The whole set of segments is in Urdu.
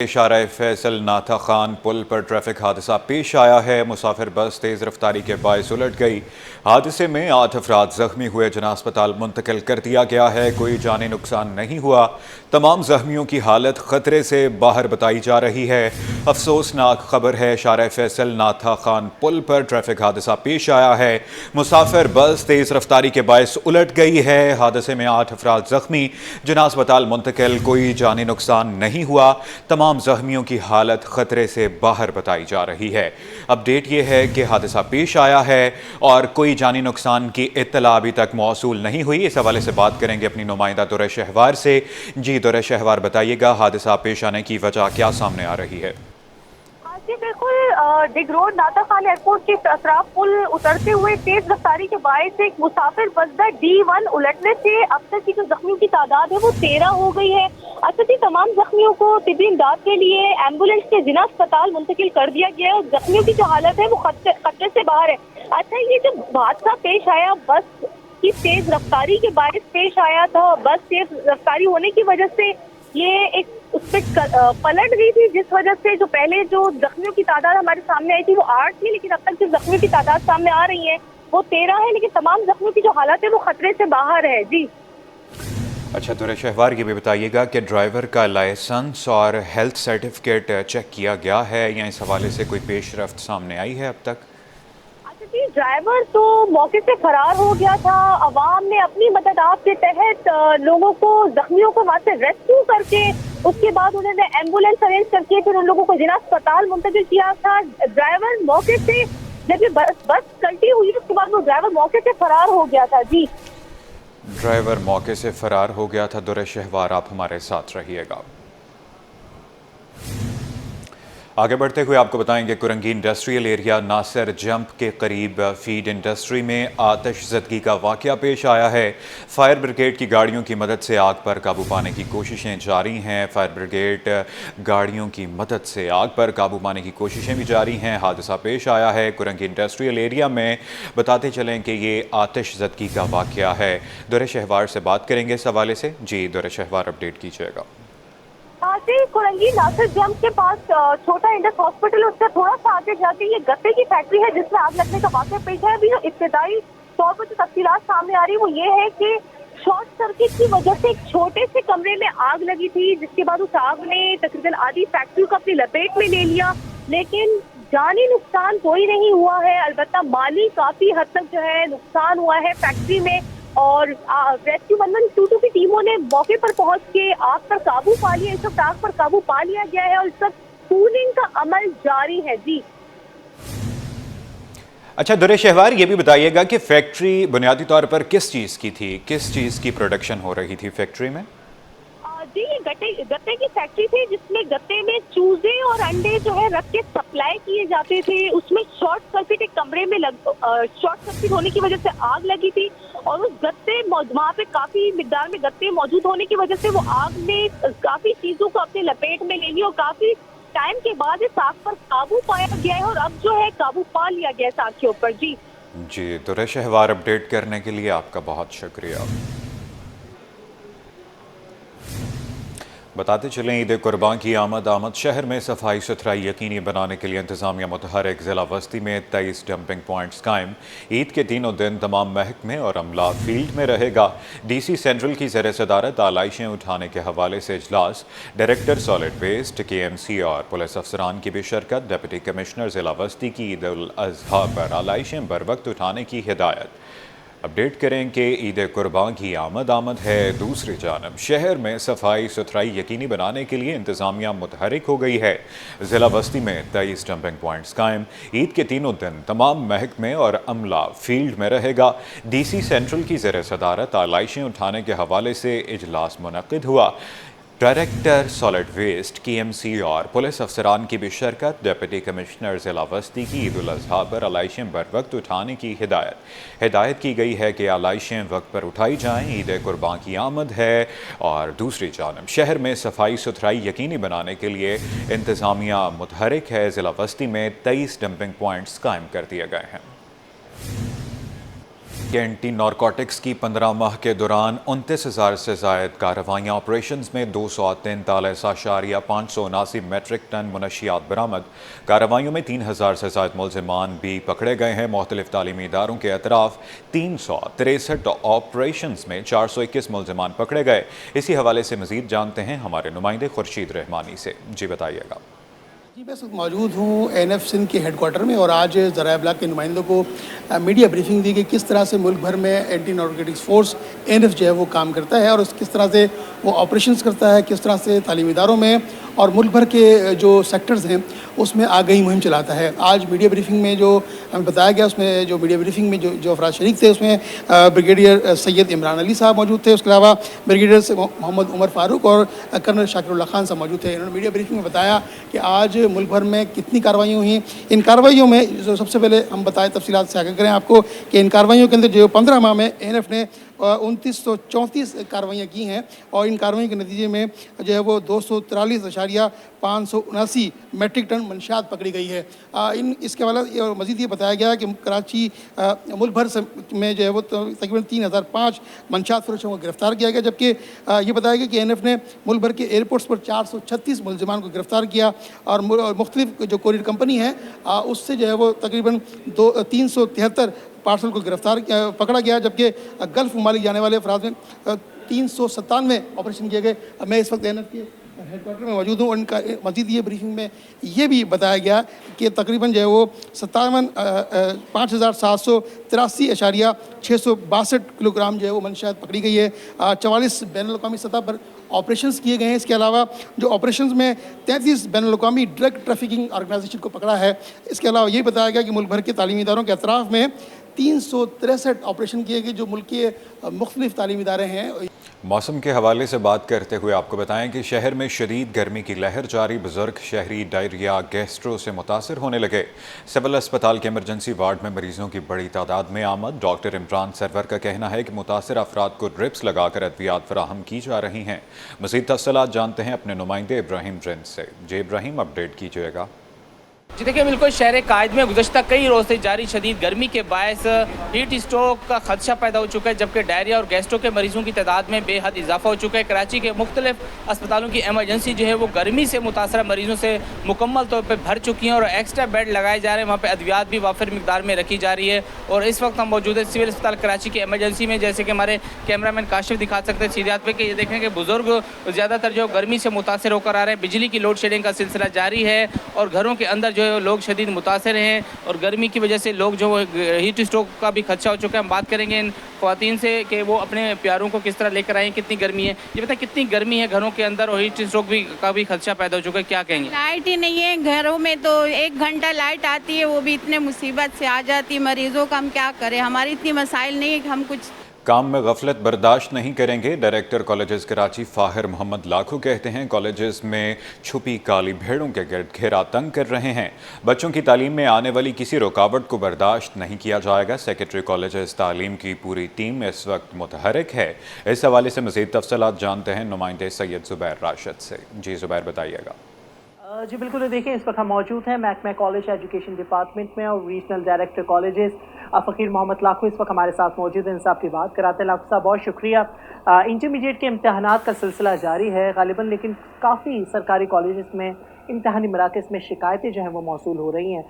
اشارہ فیصل ناتھا خان پل پر ٹریفک حادثہ پیش آیا ہے۔ مسافر بس تیز رفتاری کے باعث الٹ گئی۔ حادثے میں 8 افراد زخمی ہوئے جنہیں اسپتال منتقل کر دیا گیا ہے۔ کوئی جانی نقصان نہیں ہوا۔ تمام زخمیوں کی حالت خطرے سے باہر بتائی جا رہی ہے۔ افسوسناک خبر ہے، اشارہ فیصل ناتھا خان پل پر ٹریفک حادثہ پیش آیا ہے۔ مسافر بس تیز رفتاری کے باعث الٹ گئی ہے۔ حادثے میں 8 افراد زخمی جنہیں اسپتال منتقل، کوئی جانی نقصان نہیں ہوا۔ تمام زخمیوں کی حالت خطرے سے باہر بتائی جا رہی ہے۔ اپڈیٹ یہ ہے کہ حادثہ پیش آیا ہے اور کوئی جانی نقصان کی اطلاع ابھی تک موصول نہیں ہوئی۔ اس حوالے سے بات کریں گے اپنی نمائندہ درہ شہوار سے۔ جی درہ شہوار، بتائیے گا حادثہ پیش آنے کی وجہ کیا سامنے آ رہی ہے؟ جی بالکل، ڈگ روڈ ناتھا خان ایئرپورٹ کے اطراف پل اترتے ہوئے تیز رفتاری کے باعث ایک مسافر بس D1 الٹنے سے اب تک کی جو زخمیوں کی تعداد ہے وہ 13 ہو گئی ہے۔ اچھا جی، تمام زخمیوں کو طبی امداد کے لیے ایمبولینس کے ضلع اسپتال منتقل کر دیا گیا ہے اور زخمیوں کی جو حالت ہے وہ خطرے سے باہر ہے۔ اچھا، یہ جو حادثہ پیش آیا بس کی تیز رفتاری کے باعث پیش آیا تھا۔ بس تیز رفتاری ہونے کی وجہ سے یہ ایک اس پہ پلٹ گئی تھی، جس وجہ سے جو پہلے جو زخمیوں کی تعداد ہمارے سامنے آئی تھی وہ 8 تھی، لیکن اب تک جو زخمیوں کی تعداد سامنے آ رہی ہے وہ 13 ہے، لیکن تمام زخمیوں کی جو حالت ہے وہ خطرے سے باہر ہے۔ جی اچھا درہ شہوار، یہ بھی بتائیے گا کہ ڈرائیور کا لائسنس اور ہیلتھ سرٹیفکیٹ چیک کیا گیا ہے یا اس حوالے سے کوئی پیش رفت سامنے آئی ہے اب تک؟ جی، ڈرائیور تو موقع سے فرار ہو گیا تھا۔ عوام نے اپنی مدد آپ کے تحت لوگوں کو، زخمیوں کو وہاں سے ریسکیو کر کے اس کے بعد انہوں نے ایمبولینس ارینج کر کے پھر ان لوگوں کو ضلع اسپتال منتقل کیا تھا۔ ڈرائیور موقع سے، جب یہ بس کلٹی ہوئی اس کے بعد وہ ڈرائیور موقع سے فرار ہو گیا تھا۔ جی ڈرائیور موقع سے فرار ہو گیا تھا۔ درہ شہوار، آپ ہمارے ساتھ رہیے گا۔ آگے بڑھتے ہوئے آپ کو بتائیں گے کرنگی انڈسٹریل ایریا ناصر جمپ کے قریب فیڈ انڈسٹری میں آتش زدگی کا واقعہ پیش آیا ہے۔ فائر بریگیڈ کی گاڑیوں کی مدد سے آگ پر قابو پانے کی کوششیں جاری ہیں۔ فائر بریگیڈ گاڑیوں کی مدد سے آگ پر قابو پانے کی کوششیں بھی جاری ہیں۔ حادثہ پیش آیا ہے کرنگی انڈسٹریل ایریا میں۔ بتاتے چلیں کہ یہ آتش زدگی کا واقعہ ہے۔ درہ شہوار سے بات کریں گے اس حوالے سے۔ جی درہ شہوار، اپڈیٹ کیجیے گا۔ کرنگی ناصر جمپ کے پاس چھوٹا انڈس ہاسپٹل، اس سے تھوڑا سا آگے جاتے یہ گتے کی فیکٹری ہے جس میں آگ لگنے کا واقعہ پیش ہے۔ ابھی ابتدائی طور پر جو تفصیلات سامنے آ رہی وہ یہ ہے کہ شارٹ سرکٹ کی وجہ سے ایک چھوٹے سے کمرے میں آگ لگی تھی، جس کے بعد اس آگ نے تقریباً آدھی فیکٹری کو اپنی لپیٹ میں لے لیا، لیکن جانی نقصان کوئی نہیں ہوا ہے۔ البتہ مالی کافی حد تک جو ہے نقصان ہوا ہے فیکٹری میں، اور ریسکیو 112 کی ٹیموں نے موقع پر پہنچ کے آگ پر قابو پا لیا۔ اس وقت آگ پر قابو پا لیا گیا ہے اور اس وقت کولنگ کا عمل جاری ہے۔ جی اچھا درہ شہوار، یہ بھی بتائیے گا کہ فیکٹری بنیادی طور پر کس چیز کی تھی؟ کس چیز کی پروڈکشن ہو رہی تھی فیکٹری میں؟ جی، یہ گتے کی فیکٹری تھی جس میں گتے میں چوزے اور انڈے جو ہے رکھ کے سپلائی کیے جاتے تھے۔ اس میں شارٹ سرکٹ ایک کمرے میں شارٹ سرکٹ ہونے کی وجہ سے آگ لگی تھی اور اس گتے وہاں پہ کافی مقدار میں گتے موجود ہونے کی وجہ سے وہ آگ نے کافی چیزوں کو اپنے لپیٹ میں لے لی اور کافی ٹائم کے بعد اس آگ پر قابو پایا گیا ہے اور اب جو ہے قابو پا لیا گیا اس آگ کے اوپر۔ جی درہ شہوار، اپڈیٹ کرنے کے لیے آپ کا بہت شکریہ۔ بتاتے چلیں عید قربان کی آمد شہر میں صفائی ستھرائی یقینی بنانے کے لیے انتظامیہ متحرک۔ ضلع وسطی میں 23 ڈمپنگ پوائنٹس قائم۔ عید کے تینوں دن تمام محکمے اور عملہ فیلڈ میں رہے گا۔ ڈی سی سینٹرل کی زیر صدارت آلائشیں اٹھانے کے حوالے سے اجلاس۔ ڈائریکٹر سالڈ ویسٹ KMC اور پولیس افسران کی بھی شرکت۔ ڈپٹی کمشنر ضلع وسطی کی عید الاضحیٰ پر آلائشیں بروقت اٹھانے کی ہدایت۔ اپڈیٹ کریں کہ عید قربان کی آمد ہے۔ دوسری جانب شہر میں صفائی ستھرائی یقینی بنانے کے لیے انتظامیہ متحرک ہو گئی ہے۔ ضلع وسطی میں 23 ڈمپنگ پوائنٹس قائم۔ عید کے تینوں دن تمام محکمے اور عملہ فیلڈ میں رہے گا۔ ڈی سی سینٹرل کی زیر صدارت آلائشیں اٹھانے کے حوالے سے اجلاس منعقد ہوا۔ ڈائریکٹر سالڈ ویسٹ KMC اور پولیس افسران کی بھی شرکت۔ ڈپٹی کمشنر ضلع وسطی کی عید الاضحیٰ پر آلائشیں بروقت اٹھانے کی ہدایت کی گئی ہے کہ آلائشیں وقت پر اٹھائی جائیں۔ عید قربان کی آمد ہے اور دوسری جانب شہر میں صفائی ستھرائی یقینی بنانے کے لیے انتظامیہ متحرک ہے۔ ضلع وسطی میں 23 ڈمپنگ پوائنٹس قائم کر دیے گئے ہیں۔ کہ اینٹی نارکوٹکس کی 15 ماہ کے دوران 29,000 سے زائد کارروائیاں آپریشنز میں 243.579 میٹرک ٹن منشیات برآمد۔ کارروائیوں میں 3,000 سے زائد ملزمان بھی پکڑے گئے ہیں۔ مختلف تعلیمی اداروں کے اطراف 363 آپریشنز میں 421 ملزمان پکڑے گئے۔ اسی حوالے سے مزید جانتے ہیں ہمارے نمائندے خورشید رحمانی سے۔ جی بتائیے گا۔ جی میں موجود ہوں ANF سندھ کے ہیڈ کوارٹر میں، اور آج ذرائع ابلاغ کے نمائندوں کو میڈیا بریفنگ دی کہ کس طرح سے ملک بھر میں اینٹی نارکوٹکس فورس ANF جو ہے وہ کام کرتا ہے، اور کس طرح سے وہ آپریشنز کرتا ہے، کس طرح سے تعلیمی اداروں میں اور ملک بھر کے جو سیکٹرز ہیں اس میں آگہی مہم چلاتا ہے۔ آج میڈیا بریفنگ میں جو ہمیں بتایا گیا، اس میں جو میڈیا بریفنگ میں جو افراد شریک تھے، اس میں بریگیڈیئر سید عمران علی صاحب موجود تھے، اس کے علاوہ بریگیڈیئر محمد عمر فاروق اور کرنل شاکر اللہ خان صاحب موجود تھے۔ انہوں نے میڈیا بریفنگ میں بتایا کہ آج ملک بھر میں کتنی کارروائیوں ہوئیں۔ ان کارروائیوں میں سب سے پہلے ہم بتائیں، تفصیلات سے آگاہ کریں آپ کو کہ ان کارروائیوں کے اندر جو 15 ماہ میں ANF نے 2934 کارروائیاں کی ہیں، اور ان کارروائیوں کے نتیجے میں جو ہے وہ 243.579 میٹرک ٹن منشیات پکڑی گئی ہے۔ اس کے حوالے مزید یہ بتایا گیا کہ کراچی ملک بھر میں جو ہے وہ تقریباً 3005 منشیات فروشوں کو گرفتار کیا گیا، جبکہ یہ بتایا گیا کہ ANF نے ملک بھر کے ایئرپورٹس پر 436 ملزمان کو گرفتار کیا، اور مختلف جو کوریئر کمپنی ہے اس سے جو ہے وہ تقریباً 373 پارسل کو پکڑا گیا، جبکہ گلف ممالک جانے والے افراد میں 397 آپریشن کیے گئے۔ میں اس وقت ANF کے ہیڈ کوارٹر میں موجود ہوں، اور ان کا مزید یہ بریفنگ میں یہ بھی بتایا گیا کہ تقریباً جو ہے وہ 57,583.662 کلو گرام جو ہے وہ منشیات پکڑی گئی ہے۔ 44 بین الاقوامی سطح پر آپریشنز کیے گئے ہیں۔ اس کے علاوہ جو آپریشنز میں 33 بین الاقوامی ڈرگ ٹریفکنگ آرگنائزیشن کو پکڑا ہے۔ اس کے علاوہ یہ بتایا گیا کہ ملک بھر کے تعلیمی اداروں کے اطراف میں 363 آپریشن کیے گئے، جو ملک کے مختلف تعلیمی ادارے ہیں۔ موسم کے حوالے سے بات کرتے ہوئے آپ کو بتائیں کہ شہر میں شدید گرمی کی لہر جاری۔ بزرگ شہری ڈائریا گیسٹرو سے متاثر ہونے لگے۔ سول اسپتال کے ایمرجنسی وارڈ میں مریضوں کی بڑی تعداد میں آمد۔ ڈاکٹر عمران سرور کا کہنا ہے کہ متاثر افراد کو ڈرپس لگا کر ادویات فراہم کی جا رہی ہیں۔ مزید تفصیلات جانتے ہیں اپنے نمائندے ابراہیم پرنس سے۔ جی ابراہیم، اپڈیٹ کیجیے گا۔ جی دیکھیں، بالکل شہر قائد میں گزشتہ کئی روز سے جاری شدید گرمی کے باعث ہیٹ اسٹروک کا خدشہ پیدا ہو چکا ہے، جبکہ ڈائریا اور گیسٹرو کے مریضوں کی تعداد میں بے حد اضافہ ہو چکا ہے۔ کراچی کے مختلف اسپتالوں کی ایمرجنسی جو ہے وہ گرمی سے متاثرہ مریضوں سے مکمل طور پہ بھر چکی ہیں، اور ایکسٹرا بیڈ لگائے جا رہے ہیں۔ وہاں پہ ادویات بھی وافر مقدار میں رکھی جا رہی ہے۔ اور اس وقت ہم موجود ہیں سول اسپتال کراچی کی ایمرجنسی میں، جیسے کہ ہمارے کیمرہ مین کاشف دکھا سکتے ہیں سیدھے ہاتھ پہ، کہ یہ دیکھیں کہ بزرگ زیادہ تر جو گرمی سے متاثر ہو کر آ رہے ہیں۔ بجلی کی لوڈ شیڈنگ کا سلسلہ جاری ہے، اور گھروں کے اندر جو ہے لوگ شدید متاثر ہیں، اور گرمی کی وجہ سے لوگ جو ہیٹ اسٹروک کا بھی خدشہ ہو چکا ہے۔ ہم بات کریں گے ان خواتین سے کہ وہ اپنے پیاروں کو کس طرح لے کر آئیں، کتنی گرمی ہے۔ یہ بتائیں کتنی گرمی ہے گھروں کے اندر، اور ہیٹ اسٹروک کا بھی خدشہ پیدا ہو چکا ہے، کیا کہیں گے؟ لائٹ ہی نہیں ہے گھروں میں، تو 1 گھنٹہ لائٹ آتی ہے، وہ بھی اتنے مصیبت سے آ جاتی ہے۔ مریضوں کا ہم کیا کریں، ہماری اتنی مسائل نہیں ہے کہ ہم کچھ کام میں غفلت برداشت نہیں کریں گے، ڈائریکٹر کالجز کراچی فاہر محمد لاکھو کہتے ہیں۔ کالجز میں چھپی کالی بھیڑوں کے گرد گھیرا تنگ کر رہے ہیں۔ بچوں کی تعلیم میں آنے والی کسی رکاوٹ کو برداشت نہیں کیا جائے گا۔ سیکرٹری کالجز تعلیم کی پوری ٹیم اس وقت متحرک ہے۔ اس حوالے سے مزید تفصیلات جانتے ہیں نمائندے سید زبیر راشد سے۔ جی زبیر، بتائیے گا۔ جی بالکل، دیکھیں اس وقت ہم موجود ہیں محکمہ کالج ایجوکیشن ڈپارٹمنٹ میں، اور ریجنل ڈائریکٹر کالجز فقیر محمد لاکھو اس وقت ہمارے ساتھ موجود ہیں۔ ان سے آپ کی بات کراتے ہیں۔ لاکھو صاحب، بہت شکریہ۔ انٹرمیڈیٹ کے امتحانات کا سلسلہ جاری ہے غالباً، لیکن کافی سرکاری کالجز میں امتحانی مراکز میں شکایتیں جو ہیں وہ موصول ہو رہی ہیں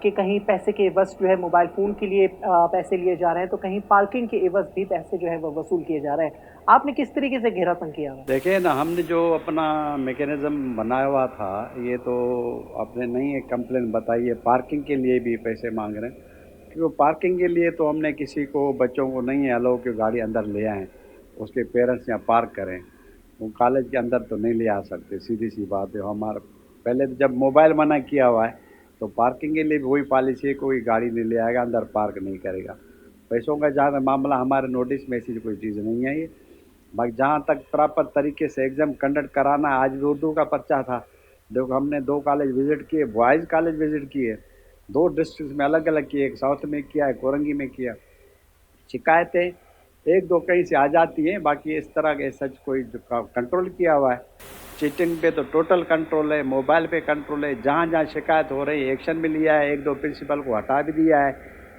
کہ کہیں پیسے کے عوض جو ہے موبائل فون کے لیے پیسے لیے جا رہے ہیں، تو کہیں پارکنگ کے عوض بھی پیسے جو ہے وہ وصول کیے جا رہے ہیں۔ آپ نے کس طریقے سے گھیرا تنگ کیا ہوا؟ دیکھیں نا، ہم نے جو اپنا میکینزم بنایا ہوا تھا، یہ تو آپ نے نہیں ایک کمپلین بتائی ہے، پارکنگ کے لیے بھی پیسے مانگ رہے ہیں، کیونکہ پارکنگ کے لیے تو ہم نے کسی کو بچوں کو نہیں الاؤ کہ گاڑی اندر لے آئیں، اس کے پیرنٹس یہاں پارک کریں۔ وہ کالج کے اندر تو نہیں لے آ سکتے، سیدھی سی بات ہے۔ ہمارا پہلے جب موبائل منع کیا ہوا ہے تو پارکنگ کے لیے بھی وہی پالیسی ہے، کوئی گاڑی نہیں لے آئے گا، اندر پارک نہیں کرے گا۔ پیسوں کا جہاں معاملہ ہمارے نوٹس میں ایسی کوئی چیز نہیں ہے۔ یہ باقی جہاں تک پراپر طریقے سے ایگزام کنڈکٹ کرانا، آج بھی اردو کا پرچہ تھا، دیکھو ہم نے 2 کالج وزٹ کیے، بوائز کالج وزٹ کیے، 2 ڈسٹرکٹس میں الگ الگ کیے، ایک ساؤتھ میں کیا، ایک اورنگی میں کیا۔ شکایتیں 1-2 کہیں سے آ جاتی ہیں، باقی اس طرح کے سچ کوئی کنٹرول کیا ہوا ہے۔ چیٹنگ پہ تو ٹوٹل کنٹرول ہے، موبائل پہ کنٹرول ہے، جہاں جہاں شکایت ہو رہی ہے ایکشن بھی لیا ہے، 1-2 پرنسپل کو ہٹا بھی دیا ہے۔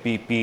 PP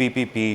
PPP